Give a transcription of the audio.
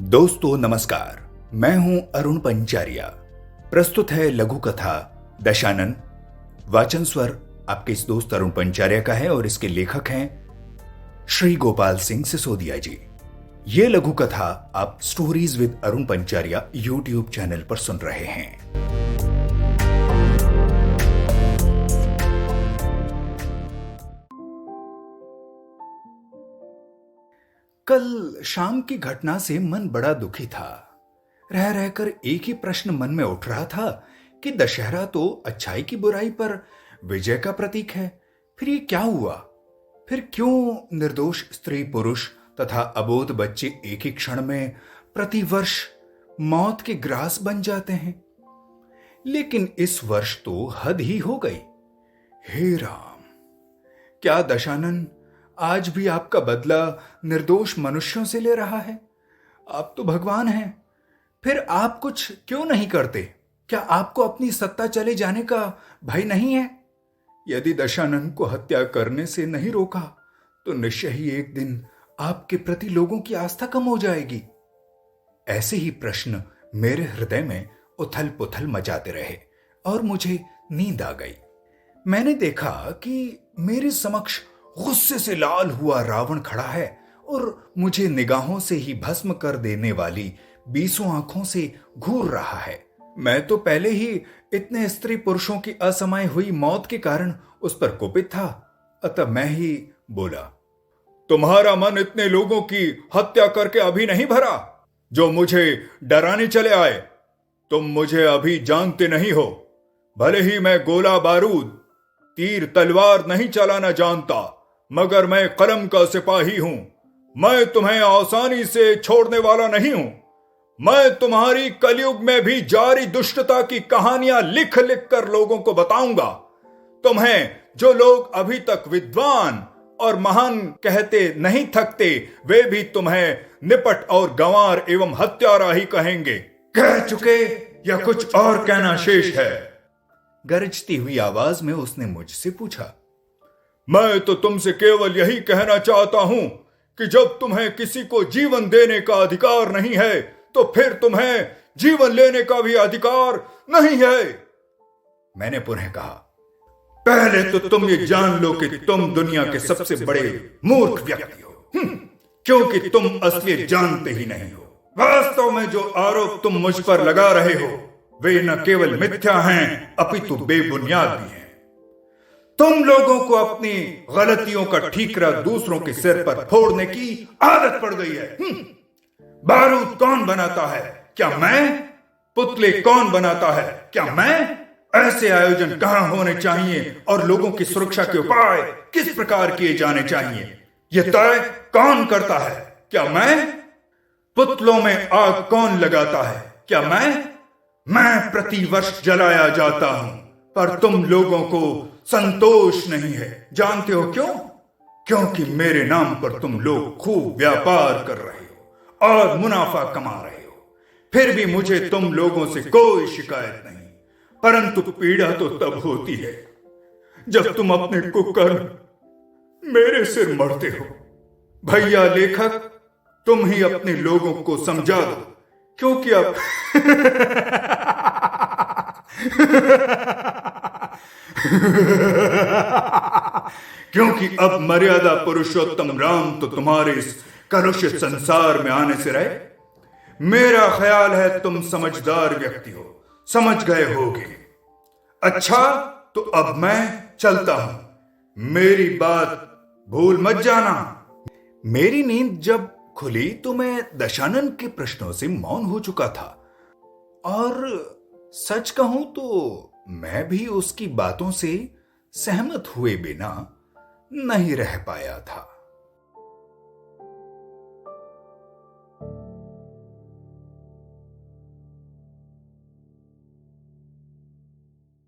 दोस्तों नमस्कार, मैं हूं अरुण पंचारिया। प्रस्तुत है लघु कथा दशानन। वाचन स्वर आपके इस दोस्त अरुण पंचारिया का है और इसके लेखक हैं श्री गोपाल सिंह सिसोदिया जी। ये लघु कथा आप stories with Arun Pancharia YouTube channel पर सुन रहे हैं। कल शाम की घटना से मन बड़ा दुखी था। रह रहकर एक ही प्रश्न मन में उठ रहा था कि दशहरा तो अच्छाई की बुराई पर विजय का प्रतीक है। फिर ये क्या हुआ? फिर क्यों निर्दोष स्त्री पुरुष तथा अबोध बच्चे एक ही क्षण में प्रतिवर्ष मौत के ग्रास बन जाते हैं? लेकिन इस वर्ष तो हद ही हो गई। हे राम, क्या दशानन आज भी आपका बदला निर्दोष मनुष्यों से ले रहा है? आप तो भगवान हैं, फिर आप कुछ क्यों नहीं करते? क्या आपको अपनी सत्ता चले जाने का भय नहीं है? यदि दशानन को हत्या करने से नहीं रोका तो निश्चय ही एक दिन आपके प्रति लोगों की आस्था कम हो जाएगी। ऐसे ही प्रश्न मेरे हृदय में उथल पुथल मचाते रहे और मुझे नींद आ गई। मैंने देखा कि मेरे समक्ष गुस्से से लाल हुआ रावण खड़ा है और मुझे निगाहों से ही भस्म कर देने वाली 20 आंखों से घूर रहा है। मैं तो पहले ही इतने स्त्री पुरुषों की असमय हुई मौत के कारण उस पर कुपित था। अतः मैं ही बोला, तुम्हारा मन इतने लोगों की हत्या करके अभी नहीं भरा जो मुझे डराने चले आए। तुम मुझे अभी जानते नहीं हो। भले ही मैं गोला बारूद तीर तलवार नहीं चलाना जानता, मगर मैं कलम का सिपाही हूं। मैं तुम्हें आसानी से छोड़ने वाला नहीं हूं। मैं तुम्हारी कलयुग में भी जारी दुष्टता की कहानियां लिख लिख कर लोगों को बताऊंगा। तुम्हें जो लोग अभी तक विद्वान और महान कहते नहीं थकते, वे भी तुम्हें निपट और गंवार एवं हत्यारा ही कहेंगे। कह चुके या कुछ और कहना शेष है? गरजती हुई आवाज में उसने मुझसे पूछा। मैं तो तुमसे केवल यही कहना चाहता हूं कि जब तुम्हें किसी को जीवन देने का अधिकार नहीं है तो फिर तुम्हें जीवन लेने का भी अधिकार नहीं है। मैंने पुनः कहा, पहले तो तुम ये जान लो कि तुम दुनिया के सबसे बड़े मूर्ख व्यक्ति हो, क्योंकि तुम असलियत जानते ही नहीं हो। वास्तव में जो आरोप तुम मुझ पर लगा रहे हो वे न केवल मिथ्या हैं अपितु बेबुनियाद भी हैं। तुम लोगों को अपनी गलतियों का ठीकरा दूसरों के सिर पर फोड़ने की आदत पड़ गई है। बारूद कौन बनाता है? क्या मैं? पुतले कौन बनाता है? क्या मैं? ऐसे आयोजन कहां होने चाहिए और लोगों की सुरक्षा के उपाय किस प्रकार किए जाने चाहिए, यह तय कौन करता है? क्या मैं? पुतलों में आग कौन लगाता है? क्या मैं प्रतिवर्ष जलाया जाता हूं, पर तुम लोगों को संतोष नहीं है। जानते हो क्यों? क्योंकि मेरे नाम पर तुम लोग खूब व्यापार कर रहे हो और मुनाफा कमा रहे हो। फिर भी मुझे तुम लोगों से कोई शिकायत नहीं, परंतु पीड़ा तो तब होती है जब तुम अपने कुकर्म मेरे सिर मरते हो। भैया लेखक, तुम ही अपने लोगों को समझा दो, क्योंकि अब क्योंकि अब मर्यादा पुरुषोत्तम राम तो तुम्हारे इस कलुषित संसार में आने से रहे। मेरा ख्याल है तुम समझदार व्यक्ति हो, समझ गए होगे। अच्छा, तो अब मैं चलता हूं। मेरी बात भूल मत जाना। मेरी नींद जब खुली तो मैं दशानन के प्रश्नों से मौन हो चुका था और सच कहूं तो मैं भी उसकी बातों से सहमत हुए बिना नहीं रह पाया था।